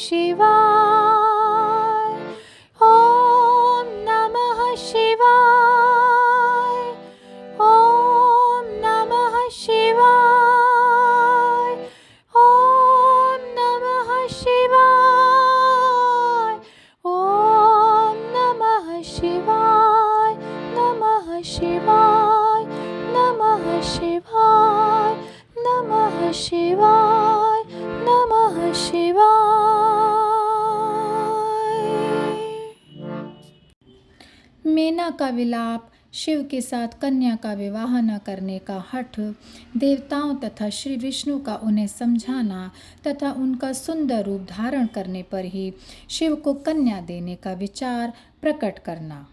शिवाय। ओम नमः शिवाय। ओम नमः शिवाय। ओम नमः शिवाय। ओम नमः शिवाय। नमः शिवाय। नमः शिवाय। नमः शिवाय। नमः शिवाय। मीना का विलाप, शिव के साथ कन्या का विवाह न करने का हठ, देवताओं तथा श्री विष्णु का उन्हें समझाना तथा उनका सुंदर रूप धारण करने पर ही शिव को कन्या देने का विचार प्रकट करना।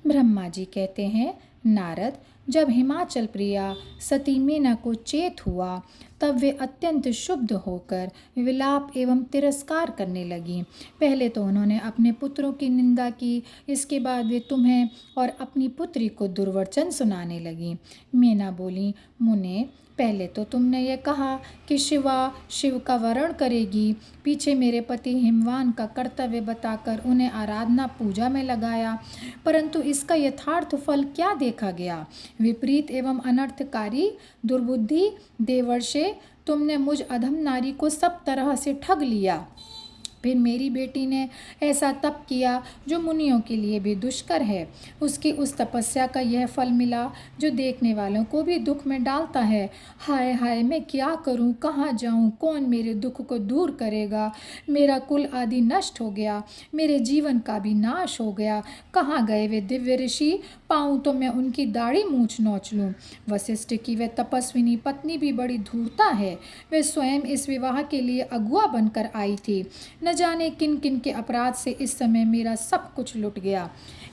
ब्रह्मा जी कहते हैं, नारद, जब हिमाचल प्रिया सती मीना को चेत हुआ तब वे अत्यंत शुद्ध होकर विलाप एवं तिरस्कार करने लगीं। पहले तो उन्होंने अपने पुत्रों की निंदा की, इसके बाद वे तुम्हें और अपनी पुत्री को दुर्वचन सुनाने लगीं। मीना बोली, मुने, पहले तो तुमने ये कहा कि शिवा शिव का वरण करेगी, पीछे मेरे पति हिमवान का कर्तव्य बताकर उन्हें आराधना पूजा में लगाया, परंतु इसका यथार्थ फल क्या देखा गया? विपरीत एवं अनर्थकारी दुर्बुद्धि देवर्षे, तुमने मुझ अधम नारी को सब तरह से ठग लिया। फिर मेरी बेटी ने ऐसा तप किया जो मुनियों के लिए भी दुष्कर है। उसकी उस तपस्या का यह फल मिला जो देखने वालों को भी दुख में डालता है। हाय हाय, मैं क्या करूं, कहाँ जाऊं, कौन मेरे दुख को दूर करेगा? मेरा कुल आदि नष्ट हो गया, मेरे जीवन का भी नाश हो गया। कहाँ गए वे दिव्य ऋषि? पाऊँ तो मैं उनकी दाढ़ी मूछ नोच लूँ। वशिष्ठ की वह तपस्विनी पत्नी भी बड़ी धूर्ता है। वे स्वयं इस विवाह के लिए अगुआ बनकर आई थी। न जाने किन किन के अपराध से इस समय मेरा सब कुछ लुट गया।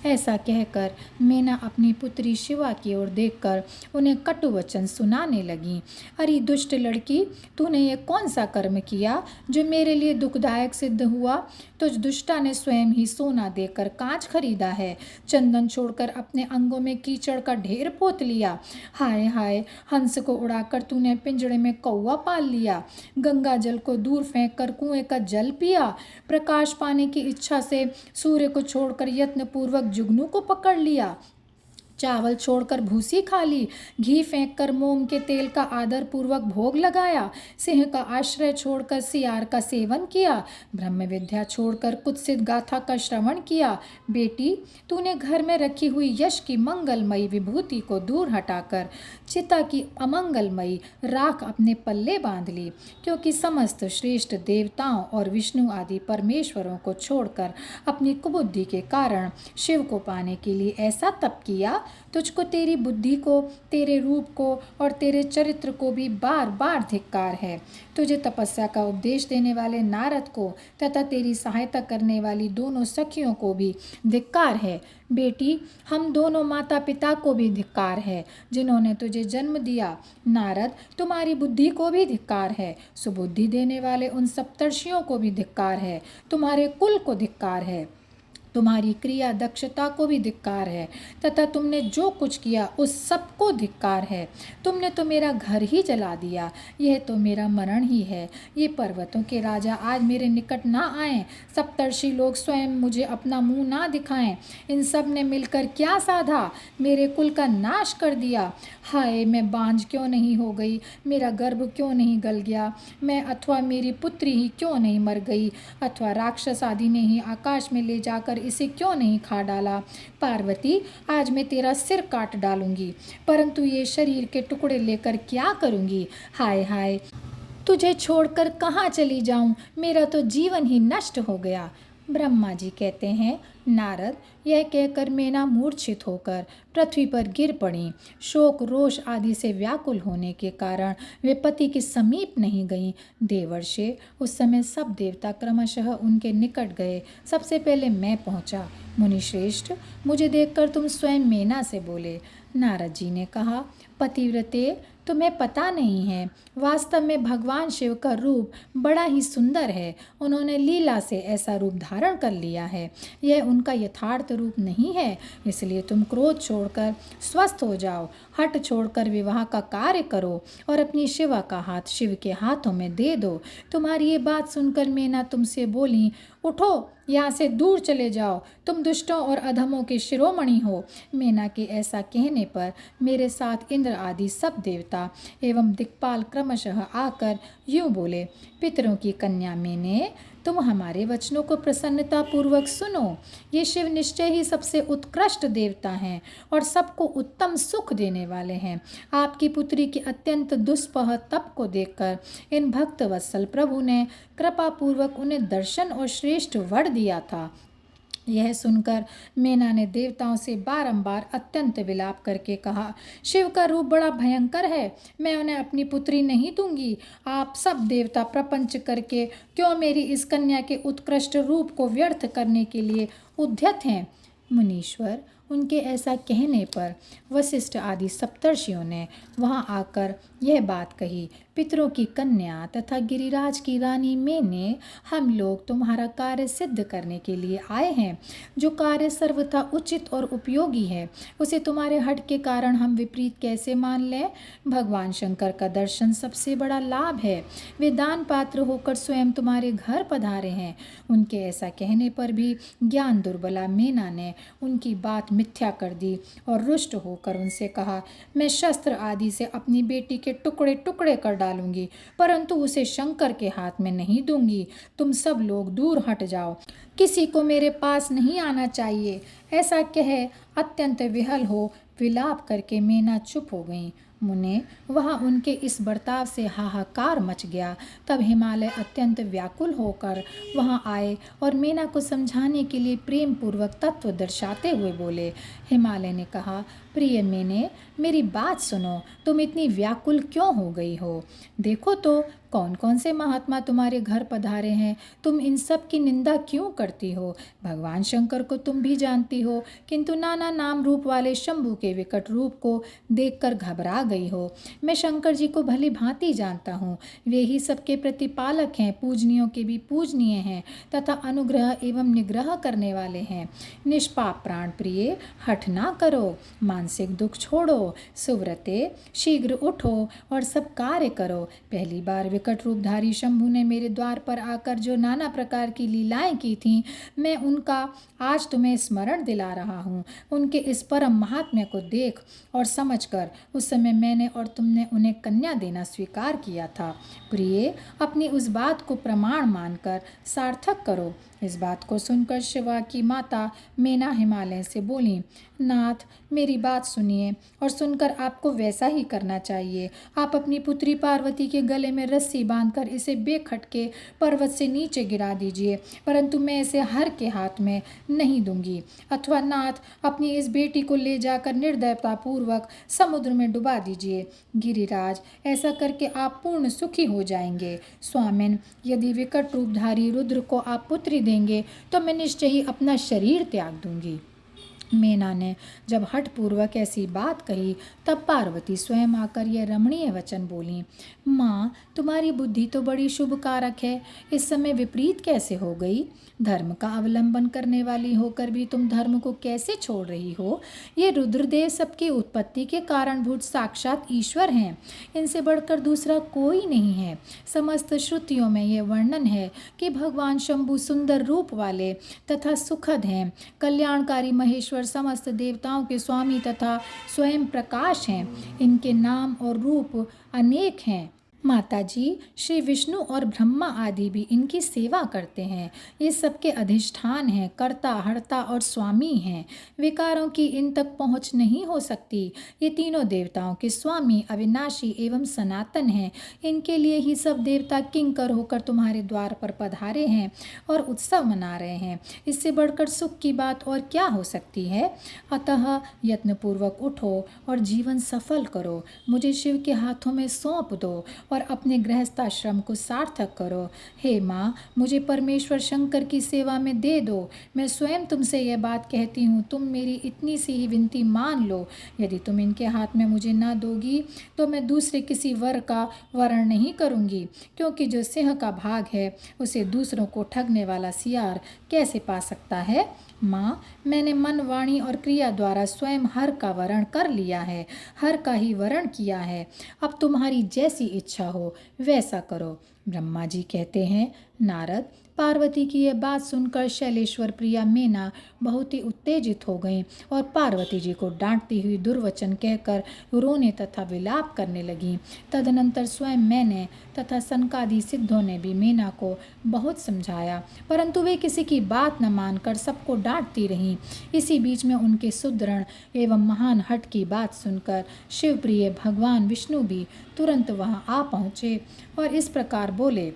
ऐसा कहकर मीना अपनी पुत्री शिवा की ओर देखकर उन्हें कटु वचन सुनाने लगी। अरे दुष्ट लड़की, तूने ये कौन सा कर्म किया जो मेरे लिए दुखदायक सिद्ध हुआ? तुझ दुष्टा ने स्वयं ही सोना देकर कांच खरीदा है, चंदन छोड़कर अपने अंगों में कीचड़ का ढेर पोत लिया। हाय हाय, हंस को उड़ाकर तूने पिंजड़े में कौवा पाल लिया, गंगा जल को दूर फेंक कर कुएं का जल पिया, प्रकाश पाने की इच्छा से सूर्य को छोड़कर यत्नपूर्वक जुगनू को पकड़ लिया, चावल छोड़कर भूसी खा ली, घी फेंककर मोम के तेल का आदर पूर्वक भोग लगाया, सिंह का आश्रय छोड़कर सियार का सेवन किया, ब्रह्म विद्या छोड़कर कुत्सित गाथा का श्रवण किया। बेटी, तूने घर में रखी हुई यश की मंगलमयी विभूति को दूर हटाकर चिता की अमंगलमयी राख अपने पल्ले बांध ली, क्योंकि समस्त श्रेष्ठ देवताओं और विष्णु आदि परमेश्वरों को छोड़कर अपनी कुबुद्धि के कारण शिव को पाने के लिए ऐसा तप किया। तुझको तेरी बुद्धि को, तेरे रूप को और तेरे चरित्र को भी बार बार धिक्कार है। तुझे तपस्या का उपदेश देने वाले नारद को तथा तेरी सहायता करने वाली दोनों सखियों को भी धिक्कार है। बेटी, हम दोनों माता पिता को भी धिक्कार है जिन्होंने तुझे जन्म दिया। नारद, तुम्हारी बुद्धि को भी धिक्कार है। सुबुद्धि देने वाले उन सप्तर्षियों को भी धिक्कार है। तुम्हारे कुल को धिक्कार है, तुम्हारी क्रिया दक्षता को भी धिक्कार है, तथा तुमने जो कुछ किया उस सब को धिक्कार है। तुमने तो मेरा घर ही जला दिया, यह तो मेरा मरण ही है। ये पर्वतों के राजा आज मेरे निकट ना आएं, सप्तर्षि लोग स्वयं मुझे अपना मुंह ना दिखाएं, इन सब ने मिलकर क्या साधा? मेरे कुल का नाश कर दिया। हाय, मैं बांझ क्यों नहीं हो गई, मेरा गर्भ क्यों नहीं गल गया, मैं अथवा मेरी पुत्री ही क्यों नहीं मर गई, अथवा राक्षस आदि ने ही आकाश में ले जाकर इसे क्यों नहीं खा डाला? पार्वती, आज मैं तेरा सिर काट डालूंगी, परंतु ये शरीर के टुकड़े लेकर क्या करूंगी? हाय हाय, तुझे छोड़कर कहाँ चली जाऊं, मेरा तो जीवन ही नष्ट हो गया। ब्रह्मा जी कहते हैं, नारद, यह कहकर मीना मूर्छित होकर पृथ्वी पर गिर पड़ी। शोक रोष आदि से व्याकुल होने के कारण वे पति के समीप नहीं गईं। देवर्षे, उस समय सब देवता क्रमशः उनके निकट गए। सबसे पहले मैं पहुंचा। मुनिश्रेष्ठ, मुझे देखकर तुम स्वयं मीना से बोले, नारद जी ने कहा, पतिव्रते, तुम्हें पता नहीं है, वास्तव में भगवान शिव का रूप बड़ा ही सुंदर है। उन्होंने लीला से ऐसा रूप धारण कर लिया है। यह उनका यथार्थ रूप नहीं है। इसलिए तुम क्रोध छोड़कर स्वस्थ हो जाओ, हट छोड़कर विवाह का कार्य करो और अपनी शिवा का हाथ शिव के हाथों में दे दो। तुम्हारी ये बात सुनकर मेना तुमसे बोली, उठो, यहाँ से दूर चले जाओ, तुम दुष्टों और अधमों के शिरोमणि हो। मेना के ऐसा कहने पर मेरे साथ इंद्र आदि सब देवता एवं दिक्पाल क्रमशः आकर यूं बोले, पितरों की कन्या मेने, तुम हमारे वचनों को प्रसन्नता पूर्वक सुनो। ये शिव निश्चय ही सबसे उत्कृष्ट देवता हैं और सबको उत्तम सुख देने वाले हैं। आपकी पुत्री के अत्यंत दुष्पह तप को देखकर इन भक्त वत्सल प्रभु ने कृपा पूर्वक उन्हें दर्शन और श्रेष्ठ वर दिया था। यह सुनकर मेना ने देवताओं से बारंबार अत्यंत विलाप करके कहा, शिव का रूप बड़ा भयंकर है, मैं उन्हें अपनी पुत्री नहीं दूंगी। आप सब देवता प्रपंच करके क्यों मेरी इस कन्या के उत्कृष्ट रूप को व्यर्थ करने के लिए उद्यत हैं। मुनीश्वर, उनके ऐसा कहने पर वशिष्ठ आदि सप्तर्षियों ने वहां आकर यह बात कही, पितरों की कन्या तथा गिरिराज की रानी मैंने, हम लोग तुम्हारा कार्य सिद्ध करने के लिए आए हैं। जो कार्य सर्वथा उचित और उपयोगी है, उसे तुम्हारे हट के कारण हम विपरीत कैसे मान लें। भगवान शंकर का दर्शन सबसे बड़ा लाभ है। वे दान पात्र होकर स्वयं तुम्हारे घर पधारे हैं। उनके ऐसा कहने पर भी ज्ञान दुर्बला मेना ने उनकी बात मिथ्या कर दी और रुष्ट होकर उनसे कहा, मैं शस्त्र आदि से अपनी बेटी के टुकड़े टुकड़े कर डालूंगी, परंतु उसे शंकर के हाथ में नहीं दूंगी। तुम सब लोग दूर हट जाओ, किसी को मेरे पास नहीं आना चाहिए। ऐसा कह अत्यंत विहल हो विलाप करके मेना चुप हो गई। मुने, वहाँ उनके इस बर्ताव से हाहाकार मच गया। तब हिमालय अत्यंत व्याकुल होकर वहाँ आए और मेना को समझाने के लिए प्रेम पूर्वक तत्व दर्शाते हुए बोले। हिमालय ने कहा, प्रिय मेने, मेरी बात सुनो, तुम इतनी व्याकुल क्यों हो गई हो? देखो तो कौन कौन से महात्मा तुम्हारे घर पधारे हैं, तुम इन सब की निंदा क्यों करती हो? भगवान शंकर को तुम भी जानती हो, किंतु नाना नाम रूप वाले शंभु के विकट रूप को देखकर घबरा गई हो। मैं शंकर जी को भली भांति जानता हूँ, वे ही सबके प्रतिपालक हैं, पूजनियों के भी पूजनीय हैं तथा अनुग्रह एवं निग्रह करने वाले हैं। निष्पाप प्राण प्रिय, हठ ना करो, मानसिक दुख छोड़ो, सुव्रते शीघ्र उठो और सब कार्य करो। पहली बार विकट रूपधारी शंभु ने मेरे द्वार पर आकर जो नाना प्रकार की लीलाएं की थीं, मैं उनका आज तुम्हें स्मरण दिला रहा हूँ। उनके इस परम महात्म्य को देख और समझकर उस समय मैंने और तुमने उन्हें कन्या देना स्वीकार किया था। प्रिय, अपनी उस बात को प्रमाण मानकर सार्थक करो। इस बात को सुनकर शिवा की माता मेना हिमालय से बोली, नाथ, मेरी बात सुनिए और सुनकर आपको वैसा ही करना चाहिए। आप अपनी पुत्री पार्वती के गले में रस्सी बांधकर इसे बेखटके पर्वत से नीचे गिरा दीजिए, परंतु मैं इसे हर के हाथ में नहीं दूंगी। अथवा नाथ, अपनी इस बेटी को ले जाकर निर्दयतापूर्वक समुद्र में डुबा दीजिए। गिरिराज, ऐसा करके आप पूर्ण सुखी हो जाएंगे। स्वामिन, यदि विकट रूपधारी रुद्र को आप पुत्री देंगे तो मैं निश्चय ही अपना शरीर त्याग दूंगी। मेना ने जब हठपूर्वक ऐसी बात कही तब पार्वती स्वयं आकर यह रमणीय वचन बोली, माँ, तुम्हारी बुद्धि तो बड़ी शुभ कारक है, इस समय विपरीत कैसे हो गई? धर्म का अवलंबन करने वाली होकर भी तुम धर्म को कैसे छोड़ रही हो? ये रुद्रदेव सबकी उत्पत्ति के कारणभूत साक्षात ईश्वर हैं, इनसे बढ़कर दूसरा कोई नहीं है। समस्त श्रुतियों में यह वर्णन है कि भगवान शंभु सुंदर रूप वाले तथा सुखद हैं, कल्याणकारी महेश्वर समस्त देवताओं के स्वामी तथा स्वयं प्रकाश हैं। इनके नाम और रूप अनेक हैं। माताजी, श्री विष्णु और ब्रह्मा आदि भी इनकी सेवा करते हैं। ये सबके अधिष्ठान हैं, कर्ता, हर्ता और स्वामी हैं। विकारों की इन तक पहुँच नहीं हो सकती। ये तीनों देवताओं के स्वामी, अविनाशी एवं सनातन हैं। इनके लिए ही सब देवता किंकर होकर तुम्हारे द्वार पर पधारे हैं और उत्सव मना रहे हैं। इससे बढ़कर सुख की बात और क्या हो सकती है? अतः यत्नपूर्वक उठो और जीवन सफल करो। मुझे शिव के हाथों में सौंप दो और अपने गृहस्थाश्रम को सार्थक करो। हे माँ, मुझे परमेश्वर शंकर की सेवा में दे दो। मैं स्वयं तुमसे यह बात कहती हूँ, तुम मेरी इतनी सी ही विनती मान लो। यदि तुम इनके हाथ में मुझे ना दोगी तो मैं दूसरे किसी वर का वर्ण नहीं करूँगी, क्योंकि जो सिंह का भाग है उसे दूसरों को ठगने वाला सियार कैसे पा सकता है। माँ, मैंने मन, वाणी और क्रिया द्वारा स्वयं हर का वरण कर लिया है, हर का ही वरण किया है। अब तुम्हारी जैसी इच्छा हो वैसा करो। ब्रह्मा जी कहते हैं, नारद, पार्वती की यह बात सुनकर शैलेश्वर प्रिया मेना बहुत ही उत्तेजित हो गईं और पार्वती जी को डांटती हुई दुर्वचन कहकर रोने तथा विलाप करने लगीं। तदनंतर स्वयं मैंने तथा सनकादि सिद्धों ने भी मेना को बहुत समझाया, परंतु वे किसी की बात न मानकर सबको डांटती रहीं। इसी बीच में उनके सुदृढ़ एवं महान हठ की बात सुनकर शिवप्रिय भगवान विष्णु भी तुरंत वहां आ पहुँचे और इस प्रकार बोले।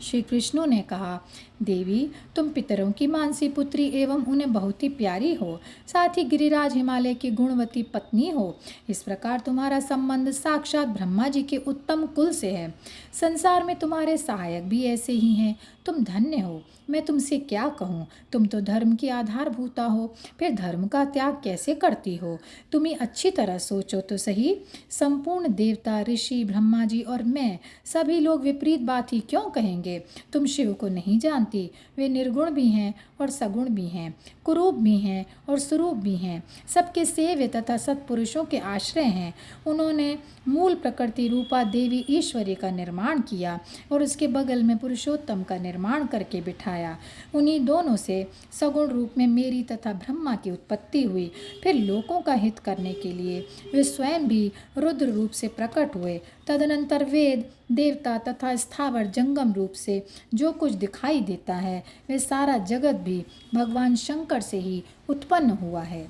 श्री कृष्ण ने कहा, देवी, तुम पितरों की मानसी पुत्री एवं उन्हें बहुत ही प्यारी हो, साथ ही गिरिराज हिमालय की गुणवती पत्नी हो। इस प्रकार तुम्हारा संबंध साक्षात ब्रह्मा जी के उत्तम कुल से है। संसार में तुम्हारे सहायक भी ऐसे ही हैं। तुम धन्य हो। मैं तुमसे क्या कहूँ, तुम तो धर्म की आधारभूता हो, फिर धर्म का त्याग कैसे करती हो। तुम ही अच्छी तरह सोचो तो सही। संपूर्ण देवता, ऋषि, ब्रह्मा जी और मैं सभी लोग विपरीत बात ही क्यों कहेंगे। तुम शिव को नहीं जानती। वे निर्गुण भी हैं और सगुण भी हैं, कुरूप भी हैं और स्वरूप भी हैं, सबके सेव्य तथा सत्पुरुषों के आश्रय हैं। उन्होंने मूल प्रकृति रूपा देवी ईश्वरी का निर्माण किया और उसके बगल में पुरुषोत्तम का निर्माण करके बिठाया। उन्हीं दोनों से सगुण रूप में मेरी तथा ब्रह्मा की उत्पत्ति हुई। फिर लोगों का हित करने के लिए वे स्वयं भी रुद्र रूप से प्रकट हुए। तदनंतर वेद, देवता तथा स्थावर जंगम रूप से जो कुछ दिखाई देता है वे सारा जगत भी भगवान शंकर से ही उत्पन्न हुआ है।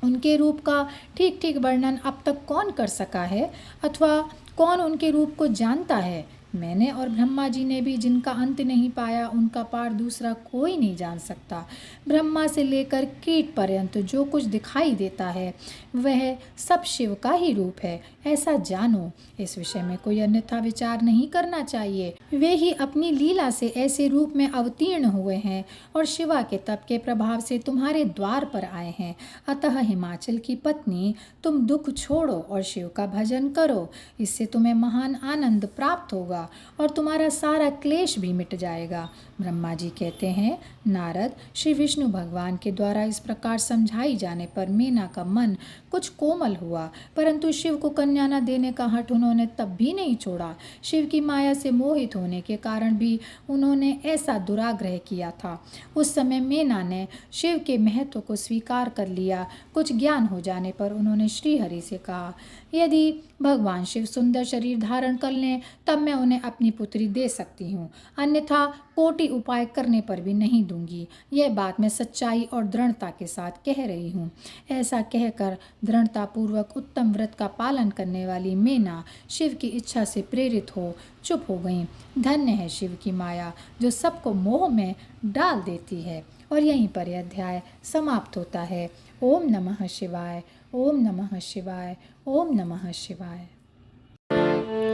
उनके रूप का ठीक ठीक वर्णन अब तक कौन कर सका है अथवा कौन उनके रूप को जानता है। मैंने और ब्रह्मा जी ने भी जिनका अंत नहीं पाया उनका पार दूसरा कोई नहीं जान सकता। ब्रह्मा से लेकर कीट पर्यंत जो कुछ दिखाई देता है वह सब शिव का ही रूप है, ऐसा जानो। इस विषय में कोई अन्यथा विचार नहीं करना चाहिए। वे ही अपनी लीला से ऐसे रूप में अवतीर्ण हुए हैं और शिवा के तप के प्रभाव से तुम्हारे द्वार पर आए हैं। अतः हिमाचल की पत्नी, तुम दुख छोड़ो और शिव का भजन करो। इससे तुम्हें महान आनंद प्राप्त होगा और तुम्हारा सारा क्लेश भी मिट जाएगा। ब्रह्मा जी कहते हैं, नारद, श्री विष्णु भगवान के द्वारा इस प्रकार समझाई जाने पर मेना का मन कुछ कोमल हुआ, परंतु शिव को कन्या न देने का हठ उन्होंने तब भी नहीं छोड़ा। शिव की माया से मोहित होने के कारण भी उन्होंने ऐसा दुराग्रह किया था। उस समय मेना ने शिव के महत्व को स्वीकार कर लिया। कुछ ज्ञान हो जाने पर उन्होंने श्रीहरि से कहा, यदि भगवान शिव सुंदर शरीर धारण कर लें तब मैं उन्हें अपनी पुत्री दे सकती हूँ, अन्यथा कोटि उपाय करने पर भी नहीं दूंगी। यह बात मैं सच्चाई और दृढ़ता के साथ कह रही हूँ। ऐसा कहकर दृढ़तापूर्वक उत्तम व्रत का पालन करने वाली मेना शिव की इच्छा से प्रेरित हो चुप हो गईं। धन्य है शिव की माया जो सबको मोह में डाल देती है। और यहीं पर यह अध्याय समाप्त होता है। ओम नमः शिवाय, ओम नमः शिवाय, ओम नमः शिवाय।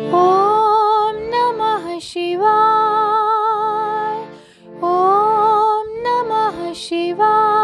ॐ नमः शिवाय, ॐ नमः शिवाय।